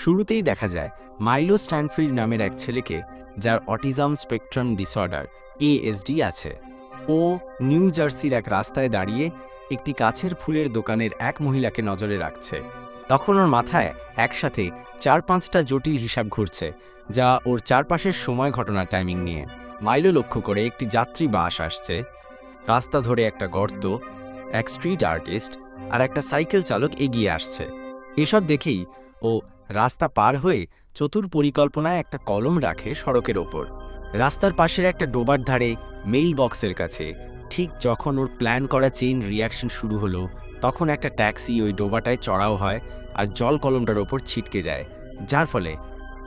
শুরুতেই দেখা যায় মাইলো স্ট্যানফিল্ড নামের এক ছেলেকে, যার অটিজম স্পেকট্রাম ডিসঅর্ডার ASD আছে। ও নিউ জার্সির এক রাস্তায় দাঁড়িয়ে একটি কাছের ফুলের দোকানের এক মহিলাকে নজরে রাখছে। তখন ওর মাথায় একসাথে 4-5টা জটিল হিসাব ঘুরছে, যা ওর চারপাশের সময় ঘটনার টাইমিং নিয়ে। মাইলো লক্ষ্য করে একটি যাত্রী বাস আসছে, রাস্তা ধরে একটা গর্ত, এক স্ট্রিট আর্টিস্ট আর একটা সাইকেল চালক এগিয়ে আসছে। এসব দেখেই ও রাস্তা পার হয়ে চতুর পরিকল্পনায় একটা কলম রাখে সড়কের ওপর, রাস্তার পাশের একটা ডোবার ধারে মেইল বক্সের কাছে। ঠিক যখন ওর প্ল্যান করা চেইন রিয়াকশন শুরু হলো, তখন একটা ট্যাক্সি ওই ডোবাটায় চড়াও হয় আর জল কলমটার ওপর ছিটকে যায়, যার ফলে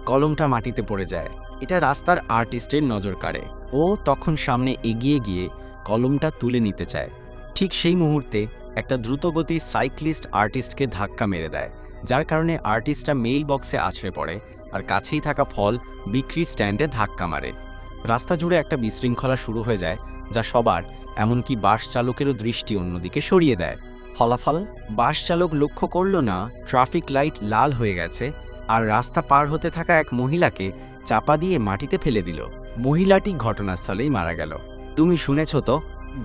কলমটা মাটিতে পড়ে যায়। এটা রাস্তার আর্টিস্টের নজর কাড়ে। ও তখন সামনে এগিয়ে গিয়ে কলমটা তুলে নিতে চায়। ঠিক সেই মুহূর্তে একটা দ্রুতগতির সাইক্লিস্ট আর্টিস্টকে ধাক্কা মেরে দেয়, যার কারণে আর্টিস্টটা মেইল বক্সে আছড়ে পড়ে আর কাছেই থাকা ফল বিক্রি স্ট্যান্ডে ধাক্কা মারে। রাস্তা জুড়ে একটা বিশৃঙ্খলা শুরু হয়ে যায়, যা সবার, এমনকি বাস চালকেরও দৃষ্টি অন্যদিকে সরিয়ে দেয়। ফলাফল, বাস চালক লক্ষ্য করল না ট্রাফিক লাইট লাল হয়ে গেছে আর রাস্তা পার হতে থাকা এক মহিলাকে চাপা দিয়ে মাটিতে ফেলে দিল। মহিলাটি ঘটনাস্থলেই মারা গেল। তুমি শুনেছ তো,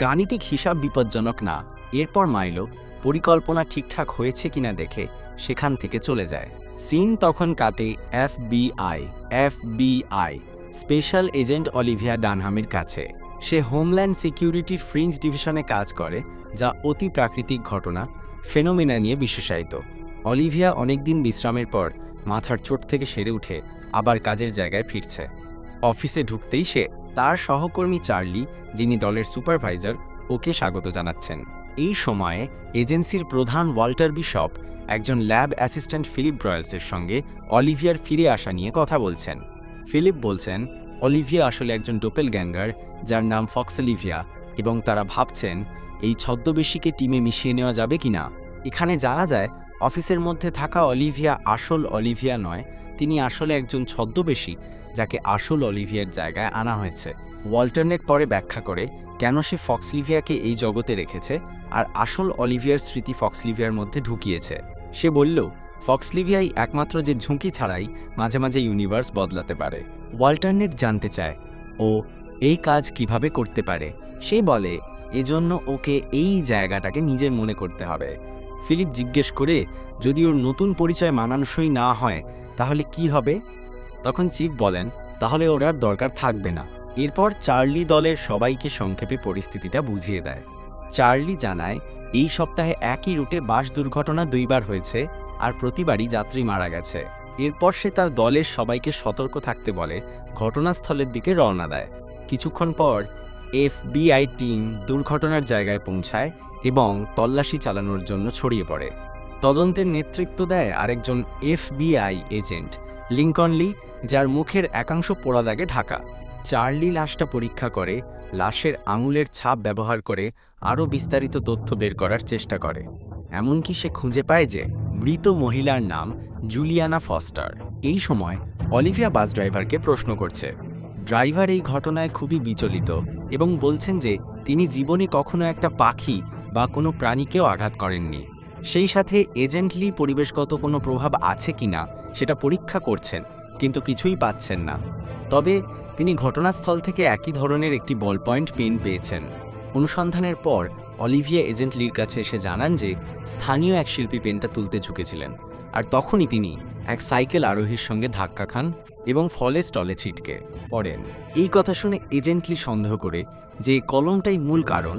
গাণিতিক হিসাব বিপজ্জনক না। এরপর মাইলো পরিকল্পনা ঠিকঠাক হয়েছে কিনা দেখে সেখান থেকে চলে যায়। সিন তখন কাটে FBI স্পেশাল এজেন্ট অলিভিয়া ডানহামের কাছে। সে হোমল্যান্ড সিকিউরিটির ফ্রিঞ্জ ডিভিশনে কাজ করে, যা অতি প্রাকৃতিক ঘটনা ফেনোমেনা নিয়ে বিশেষায়িত। অলিভিয়া অনেকদিন বিশ্রামের পর মাথার চোট থেকে সেরে উঠে আবার কাজের জায়গায় ফিরছে। অফিসে ঢুকতেই সে তার সহকর্মী চার্লি, যিনি দলের সুপারভাইজার, ওকে স্বাগত জানাচ্ছেন। এই সময়ে এজেন্সির প্রধান ওয়াল্টার বিশপ একজন ল্যাব অ্যাসিস্ট্যান্ট ফিলিপ ব্রয়েলসের সঙ্গে অলিভিয়ার ফিরে আসা নিয়ে কথা বলছেন। ফিলিপ বলছেন অলিভিয়া আসলে একজন ডোপেলগ্যাঙ্গার, যার নাম ফক্সলিভিয়া, এবং তারা ভাবছেন এই ছদ্মবেশীকে টিমে মিশিয়ে নেওয়া যাবে কিনা। এখানে জানা যায় অফিসের মধ্যে থাকা অলিভিয়া আসল অলিভিয়া নয়, তিনি আসলে একজন ছদ্মবেশী, যাকে আসল অলিভিয়ার জায়গায় আনা হয়েছে। ওয়াল্টারনেট পরে ব্যাখ্যা করে কেন সে ফক্সলিভিয়াকে এই জগতে রেখেছে আর আসল অলিভিয়ার স্মৃতি ফক্সলিভিয়ার মধ্যে ঢুকিয়েছে। সে বলল ফক্সলিভিয়াই একমাত্র যে ঝুঁকি ছাড়াই মাঝে মাঝে ইউনিভার্স বদলাতে পারে। ওয়াল্টারনেট জানতে চায় ও এই কাজ কিভাবে করতে পারে। সে বলে এজন্য ওকে এই জায়গাটাকে নিজের মনে করতে হবে। ফিলিপ জিজ্ঞেস করে যদি ওর নতুন পরিচয় মানানসই না হয় তাহলে কি হবে। তখন চিফ বলেন তাহলে ওর আর দরকার থাকবে না। এরপর চার্লি দলের সবাইকে সংক্ষেপে পরিস্থিতিটা বুঝিয়ে দেয়। চার্লি জানায় এই সপ্তাহে একই রুটে বাস দুর্ঘটনা 2বার হয়েছে আর প্রতিবারই যাত্রী মারা গেছে। এরপর সে তার দলের সবাইকে সতর্ক থাকতে বলে ঘটনাস্থলের দিকে রওনা দেয়। কিছুক্ষণ পর FBI টিম দুর্ঘটনার জায়গায় পৌঁছায় এবং তল্লাশি চালানোর জন্য ছড়িয়ে পড়ে। তদন্তের নেতৃত্ব দেয় আরেকজন FBI এজেন্ট লিঙ্কন লি, যার মুখের একাংশ পোড়া দাগে ঢাকা। চার্লি লাশটা পরীক্ষা করে, লাশের আঙুলের ছাপ ব্যবহার করে আরও বিস্তারিত তথ্য বের করার চেষ্টা করে। এমনকি সে খুঁজে পায় যে মৃত মহিলার নাম জুলিয়ানা ফস্টার। এই সময় অলিভিয়া বাস ড্রাইভারকে প্রশ্ন করছে। ড্রাইভার এই ঘটনায় খুবই বিচলিত এবং বলছেন যে তিনি জীবনে কখনো একটা পাখি বা কোনো প্রাণীকেও আঘাত করেননি। সেই সাথে এজেন্টলি পরিবেশগত কোনো প্রভাব আছে কিনা সেটা পরীক্ষা করছেন, কিন্তু কিছুই পাচ্ছেন না। তবে তিনি ঘটনাস্থল থেকে একই ধরনের একটি বল পয়েন্ট পেন পেয়েছেন। অনুসন্ধানের পর অলিভিয়া এজেন্টলির কাছে এসে জানান যে স্থানীয় এক শিল্পী পেনটা তুলতে ঝুঁকেছিলেন, আর তখনই তিনি এক সাইকেল আরোহীর সঙ্গে ধাক্কা খান এবং ফলে স্টলে ছিটকে পড়েন। এই কথা শুনে এজেন্টলি সন্দেহ করে যে কলমটাই মূল কারণ,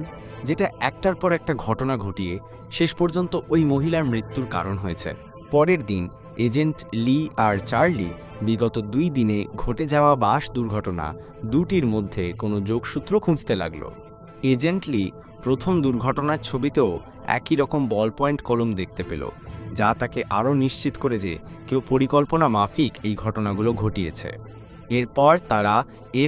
যেটা একটার পর একটা ঘটনা ঘটিয়ে শেষ পর্যন্ত ওই মহিলার মৃত্যুর কারণ হয়েছে। পরের দিন এজেন্ট লি আর চার্লি বিগত 2 দিনে ঘটে যাওয়া বাস দুর্ঘটনা দুটির মধ্যে কোনো যোগসূত্র খুঁজতে লাগলো। এজেন্ট লি প্রথম দুর্ঘটনার ছবিতেও একই রকম বল পয়েন্ট কলম দেখতে পেল, যা তাকে আরও নিশ্চিত করে যে কেউ পরিকল্পনা মাফিক এই ঘটনাগুলো ঘটিয়েছে। এরপর তারা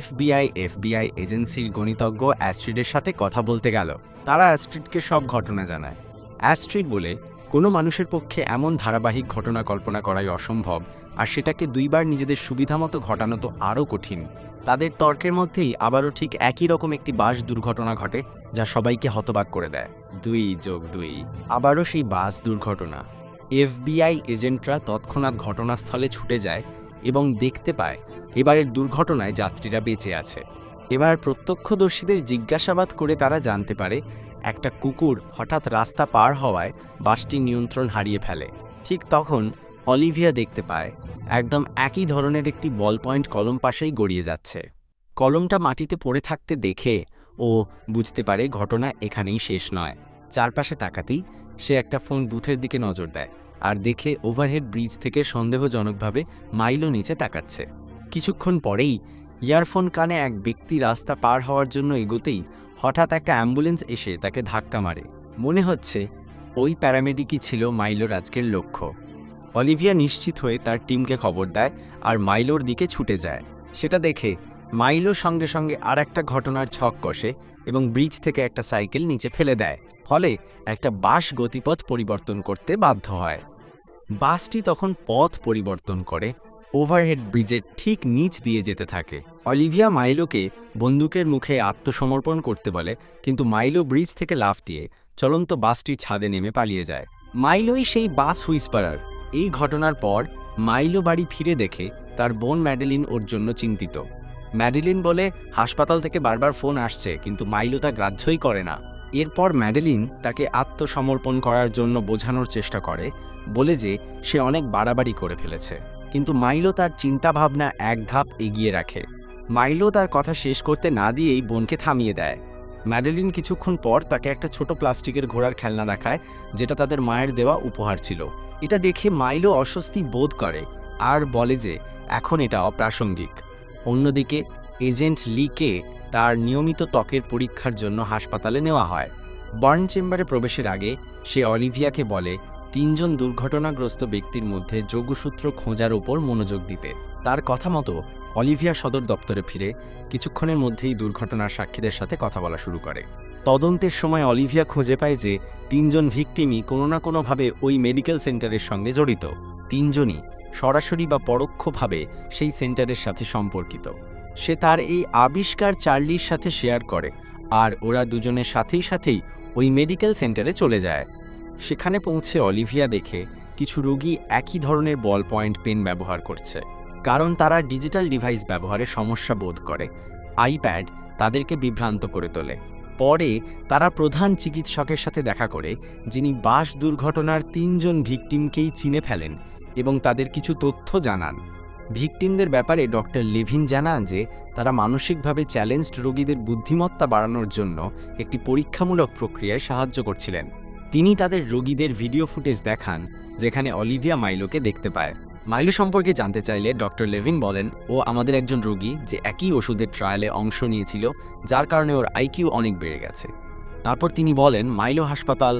FBI এজেন্সির গণিতজ্ঞ অ্যাস্ট্রিডের সাথে কথা বলতে গেল। তারা অ্যাস্ট্রিডকে সব ঘটনা জানায়। অ্যাস্ট্রিড বলে কোনো মানুষের পক্ষে এমন ধারাবাহিক ঘটনা কল্পনা করাই অসম্ভব, আর সেটাকে 2বার নিজেদের সুবিধামতো ঘটানো তো আরও কঠিন। তাদের তর্কের মধ্যেই আবারও ঠিক একই রকম একটি বাস দুর্ঘটনা ঘটে, যা সবাইকে হতবাক করে দেয়। 2 + 2 আবারও সেই বাস দুর্ঘটনা। এফবিআই এজেন্টরা তৎক্ষণাৎ ঘটনাস্থলে ছুটে যায় এবং দেখতে পায় এবারের দুর্ঘটনায় যাত্রীরা বেঁচে আছে। এবার প্রত্যক্ষদর্শীদের জিজ্ঞাসাবাদ করে তারা জানতে পারে একটা কুকুর হঠাৎ রাস্তা পার হওয়ায় বাসটি নিয়ন্ত্রণ হারিয়ে ফেলে। ঠিক তখন অলিভিয়া দেখতে পায় একদম একই ধরনের একটি বল পয়েন্ট কলম পাশেই গড়িয়ে যাচ্ছে। কলমটা মাটিতে পড়ে থাকতে দেখে ও বুঝতে পারে ঘটনা এখানেই শেষ নয়। চারপাশে তাকাতেই সে একটা ফোন বুথের দিকে নজর দেয় আর দেখে ওভারহেড ব্রিজ থেকে সন্দেহজনকভাবে মাইলো নিচে তাকাচ্ছে। কিছুক্ষণ পরেই ইয়ারফোন কানে এক ব্যক্তি রাস্তা পার হওয়ার জন্য এগোতেই হঠাৎ একটা অ্যাম্বুলেন্স এসে তাকে ধাক্কা মারে। মনে হচ্ছে ওই প্যারামেডিকই ছিল মাইলোর আজকের লক্ষ্য। অলিভিয়া নিশ্চিত হয়ে তার টিমকে খবর দেয় আর মাইলোর দিকে ছুটে যায়। সেটা দেখে মাইলো সঙ্গে সঙ্গে আর একটা ঘটনার ছক কষে এবং ব্রিজ থেকে একটা সাইকেল নিচে ফেলে দেয়। ফলে একটা বাস গতিপথ পরিবর্তন করতে বাধ্য হয়। বাসটি তখন পথ পরিবর্তন করে ওভারহেড ব্রিজের ঠিক নিচ দিয়ে যেতে থাকে। অলিভিয়া মাইলোকে বন্দুকের মুখে আত্মসমর্পণ করতে বলে, কিন্তু মাইলো ব্রিজ থেকে লাফ দিয়ে চলন্ত বাসটির ছাদে নেমে পালিয়ে যায়। মাইলোই সেই বাস হুইসপারার। এই ঘটনার পর মাইলো বাড়ি ফিরে দেখে তার বোন ম্যাডেলিন ওর জন্য চিন্তিত। ম্যাডেলিন বলে হাসপাতাল থেকে বারবার ফোন আসছে, কিন্তু মাইলো তা গ্রাহ্যই করে না। এরপর ম্যাডেলিন তাকে আত্মসমর্পণ করার জন্য বোঝানোর চেষ্টা করে, বলে যে সে অনেক বাড়াবাড়ি করে ফেলেছে। কিন্তু মাইলো তার চিন্তাভাবনা এক ধাপ এগিয়ে রাখে। মাইলো তার কথা শেষ করতে না দিয়েই বোনকে থামিয়ে দেয়। ম্যাডেলিন কিছুক্ষণ পর তাকে একটা ছোট প্লাস্টিকের ঘোড়ার খেলনা দেখায়, যেটা তাদের মায়ের দেওয়া উপহার ছিল। এটা দেখে মাইলো অস্বস্তি বোধ করে আর বলে যে এখন এটা অপ্রাসঙ্গিক। অন্যদিকে এজেন্ট লিকে তার নিয়মিত ত্বকের পরীক্ষার জন্য হাসপাতালে নেওয়া হয়। বার্ন চেম্বারে প্রবেশের আগে সে অলিভিয়াকে বলে 3 জন দুর্ঘটনাগ্রস্ত ব্যক্তির মধ্যে যোগসূত্র খোঁজার উপর মনোযোগ দিতে। তার কথা মতো অলিভিয়া সদর দপ্তরে ফিরে কিছুক্ষণের মধ্যেই দুর্ঘটনার সাক্ষীদের সাথে কথা বলা শুরু করে। তদন্তের সময় অলিভিয়া খুঁজে পায় যে 3 জন ভিকটিমই কোনো না কোনোভাবে ওই মেডিকেল সেন্টারের সঙ্গে জড়িত। 3 জনই সরাসরি বা পরোক্ষভাবে সেই সেন্টারের সাথে সম্পর্কিত। সে তার এই আবিষ্কার চার্লির সাথে শেয়ার করে আর ওরা দুজনের সাথেই ওই মেডিকেল সেন্টারে চলে যায়। সেখানে পৌঁছে অলিভিয়া দেখে কিছু রোগী একই ধরনের বল পয়েন্ট পেন ব্যবহার করছে, কারণ তারা ডিজিটাল ডিভাইস ব্যবহারে সমস্যা বোধ করে। আইপ্যাড তাদেরকে বিভ্রান্ত করে তোলে। পরে তারা প্রধান চিকিৎসকের সাথে দেখা করে, যিনি বাস দুর্ঘটনার 3 জন ভিকটিমকেই চিনে ফেলেন এবং তাদের কিছু তথ্য জানান। ভিকটিমদের ব্যাপারে ডক্টর লেভিন জানান যে তারা মানসিকভাবে চ্যালেঞ্জড রোগীদের বুদ্ধিমত্তা বাড়ানোর জন্য একটি পরীক্ষামূলক প্রক্রিয়ায় সাহায্য করছিলেন। তিনি তাদের রোগীদের ভিডিও ফুটেজ দেখান, যেখানে অলিভিয়া মাইলোকে দেখতে পায়। মাইলো সম্পর্কে জানতে চাইলে ডক্টর লেভিন বলেন, ও আমাদের একজন রোগী যে একই ওষুধের ট্রায়ালে অংশ নিয়েছিল, যার কারণে ওর আইকিউ অনেক বেড়ে গেছে। তারপর তিনি বলেন মাইলো হাসপাতাল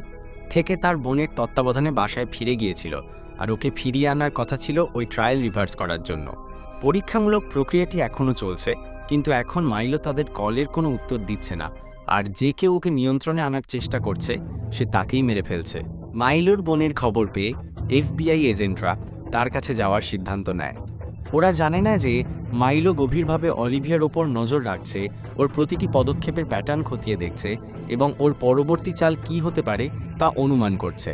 থেকে তার বোনের তত্ত্বাবধানে বাসায় ফিরে গিয়েছিল আর ওকে ফিরিয়ে আনার কথা ছিল ওই ট্রায়াল রিভার্স করার জন্য। পরীক্ষামূলক প্রক্রিয়াটি এখনও চলছে, কিন্তু এখন মাইলো তাদের কলের কোনো উত্তর দিচ্ছে না, আর যে কেউ ওকে নিয়ন্ত্রণে আনার চেষ্টা করছে সে তাকেই মেরে ফেলছে। মাইলোর বোনের খবর পেয়ে এফবিআই এজেন্টরা তার কাছে যাওয়ার সিদ্ধান্ত নেয়। ওরা জানে না যে মাইলো গভীরভাবে অলিভিয়ার ওপর নজর রাখছে, ওর প্রতিটি পদক্ষেপের প্যাটার্ন খতিয়ে দেখছে এবং ওর পরবর্তী চাল কী হতে পারে তা অনুমান করছে।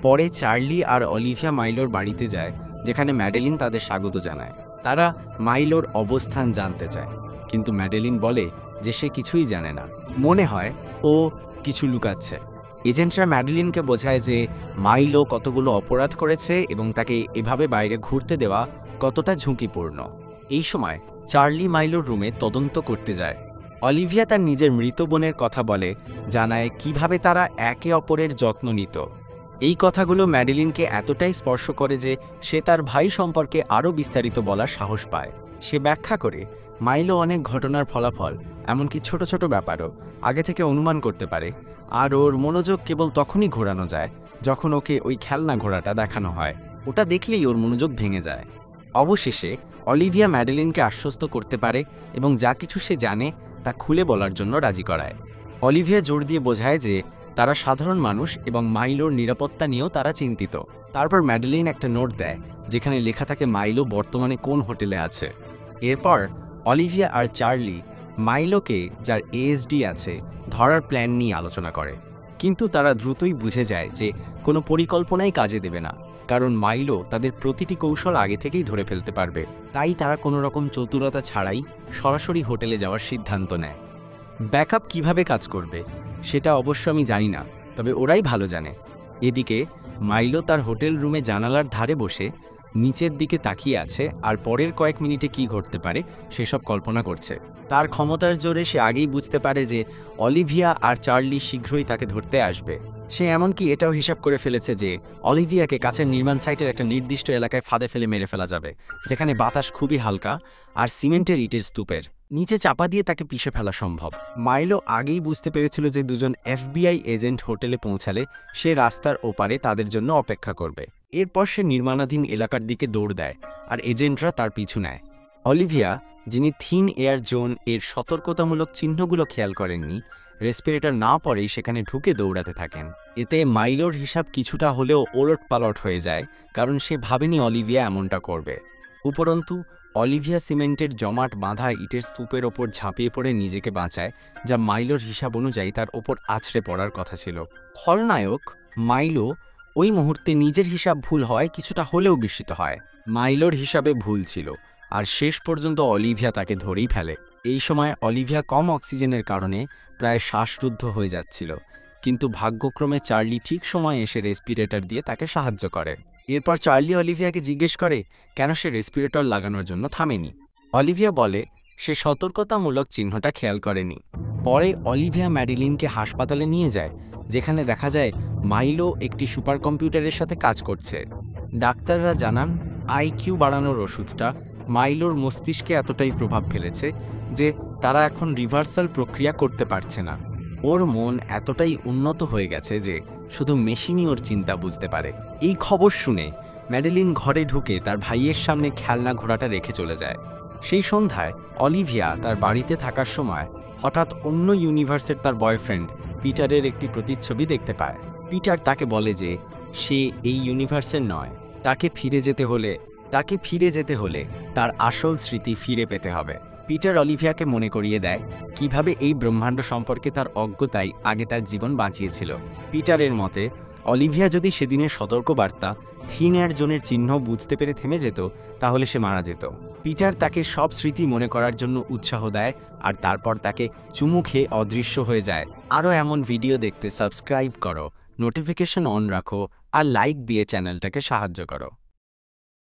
পরে চার্লি আর অলিভিয়া মাইলোর বাড়িতে যায়, যেখানে ম্যাডেলিন তাদের স্বাগত জানায়। তারা মাইলোর অবস্থান জানতে চায়, কিন্তু ম্যাডেলিন বলে যে সে কিছুই জানে না, মনে হয় ও কিছু লুকাচ্ছে। এজেন্টরা ম্যাডেলিনকে বোঝায় যে মাইলো কতগুলো অপরাধ করেছে এবং তাকে এভাবে বাইরে ঘুরতে দেওয়া কতটা ঝুঁকিপূর্ণ। এই সময় চার্লি মাইলোর রুমে তদন্ত করতে যায়। অলিভিয়া তার নিজের মৃত বোনের কথা বলে, জানায় কিভাবে তারা একে অপরের যত্ন নিত। এই কথাগুলো ম্যাডেলিনকে এতটাই স্পর্শ করে যে সে তার ভাই সম্পর্কে আরও বিস্তারিত বলার সাহস পায়। সে ব্যাখ্যা করে মাইলো অনেক ঘটনার ফলাফল, এমনকি ছোট ছোট ব্যাপারও আগে থেকে অনুমান করতে পারে, আর ওর মনোযোগ কেবল তখনই ঘোরানো যায় যখন ওকে ওই খেলনা ঘোড়াটা দেখানো হয়। ওটা দেখলেই ওর মনোযোগ ভেঙে যায়। অবশেষে অলিভিয়া ম্যাডেলিনকে আশ্বস্ত করতে পারে এবং যা কিছু সে জানে তা খুলে বলার জন্য রাজি করায়। অলিভিয়া জোর দিয়ে বোঝায় যে তারা সাধারণ মানুষ এবং মাইলোর নিরাপত্তা নিয়েও তারা চিন্তিত। তারপর ম্যাডেলিন একটা নোট দেয়, যেখানে লেখা থাকে মাইলো বর্তমানে কোন হোটেলে আছে। এরপর অলিভিয়া আর চার্লি মাইলোকে, যার এএসডি আছে, ধরার প্ল্যান নিয়ে আলোচনা করে, কিন্তু তারা দ্রুতই বুঝে যায় যে কোনো পরিকল্পনাই কাজে দেবে না। কারণ মাইলো তাদের প্রতিটি কৌশল আগে থেকেই ধরে ফেলতে পারবে। তাই তারা কোনো রকম চতুরতা ছাড়াই সরাসরি হোটেলে যাওয়ার সিদ্ধান্ত নেয়। ব্যাকআপ কিভাবে কাজ করবে সেটা অবশ্য আমি জানি না, তবে ওরাই ভালো জানে। এদিকে মাইলো তার হোটেল রুমে জানালার ধারে বসে নিচের দিকে তাকিয়ে আছে আর পরের কয়েক মিনিটে কি ঘটতে পারে সেসব কল্পনা করছে। তার ক্ষমতার জোরে সে আগেই বুঝতে পারে যে অলিভিয়া আর চার্লি শীঘ্রই তাকে ধরতে আসবে। সে এমনকি এটাও হিসাব করে ফেলেছে যে অলিভিয়াকে কাছের নির্মাণ সাইটের একটা নির্দিষ্ট এলাকায় ফাঁদে ফেলে মেরে ফেলা যাবে, যেখানে বাতাস খুবই হালকা আর সিমেন্টের ইটের স্তূপের নিচে চাপা দিয়ে তাকে পিষে ফেলা সম্ভব। মাইলো আগেই বুঝতে পেরেছিল যে দুজন FBI এজেন্ট হোটেলে পৌঁছালে সে রাস্তার ওপারে তাদের জন্য অপেক্ষা করবে। এরপর সে নির্মাণাধীন এলাকার দিকে দৌড় দেয় আর এজেন্টরা তার পিছু নেয়। অলিভিয়া, যিনি থিন এয়ার জোন এর সতর্কতামূলক চিহ্নগুলো খেয়াল করেননি, রেসপিরেটর না পরেই সেখানে ঢুকে দৌড়াতে থাকেন। এতে মাইলোর হিসাব কিছুটা হলেও ওলটপালট হয়ে যায়, কারণ সে ভাবেনি অলিভিয়া এমনটা করবে। উপরন্তু অলিভিয়া সিমেন্টের জমাট বাঁধা ইটের স্তূপের ওপর ঝাঁপিয়ে পড়ে নিজেকে বাঁচায়, যা মাইলোর হিসাব অনুযায়ী তার ওপর আছড়ে পড়ার কথা ছিল। খলনায়ক মাইলো ওই মুহূর্তে নিজের হিসাব ভুল হওয়ায় কিছুটা হলেও বিস্মিত হয়। মাইলোর হিসাবে ভুল ছিল, আর শেষ পর্যন্ত অলিভিয়া তাকে ধরেই ফেলে। এই সময় অলিভিয়া কম অক্সিজেনের কারণে প্রায় শ্বাসরুদ্ধ হয়ে যাচ্ছিল, কিন্তু ভাগ্যক্রমে চার্লি ঠিক সময়ে এসে রেসপিরেটর দিয়ে তাকে সাহায্য করে। এরপর চার্লি অলিভিয়াকে জিজ্ঞেস করে কেন সে রেসপিরেটর লাগানোর জন্য থামেনি। অলিভিয়া বলে সে সতর্কতামূলক চিহ্নটা খেয়াল করেনি। পরে অলিভিয়া ম্যাডিলিনকে হাসপাতালে নিয়ে যায়, যেখানে দেখা যায় মাইলো একটি সুপার কম্পিউটারের সাথে কাজ করছে। ডাক্তাররা জানান IQ বাড়ানোর ওষুধটা মাইলোর মস্তিষ্কে এতটাই প্রভাব ফেলেছে যে তারা এখন রিভার্সাল প্রক্রিয়া করতে পারছে না। ওর মন এতটাই উন্নত হয়ে গেছে যে শুধু মেশিনই ওর চিন্তা বুঝতে পারে। এই খবর শুনে ম্যাডেলিন ঘরে ঢুকে তার ভাইয়ের সামনে খেলনা ঘোড়াটা রেখে চলে যায়। সেই সন্ধ্যায় অলিভিয়া তার বাড়িতে থাকার সময় হঠাৎ অন্য ইউনিভার্সের তার বয়ফ্রেন্ড পিটারের একটি প্রতিচ্ছবি দেখতে পায়। পিটার তাকে বলে যে সে এই ইউনিভার্সের নয়, তাকে ফিরে যেতে হলে তার আসল স্মৃতি ফিরে পেতে হবে। পিটার অলিভিয়াকে মনে করিয়ে দেয় কিভাবে এই ব্রহ্মাণ্ড সম্পর্কে তার অজ্ঞতাই আগে তার জীবন বাঁচিয়েছিল। পিটারের মতে অলিভিয়া যদি সেদিনের সতর্কবার্তা থিন এয়ার জোনের চিহ্ন বুঝতে পেরে থেমে যেত, তাহলে সে মারা যেত। পিটার তাকে সব স্মৃতি মনে করার জন্য উৎসাহ দেয় আর তারপর তাকে চুমু খেয়ে অদৃশ্য হয়ে যায়। আরও এমন ভিডিও দেখতে সাবস্ক্রাইব করো, নোটিফিকেশন অন রাখো আর লাইক দিয়ে চ্যানেলটাকে সাহায্য করো।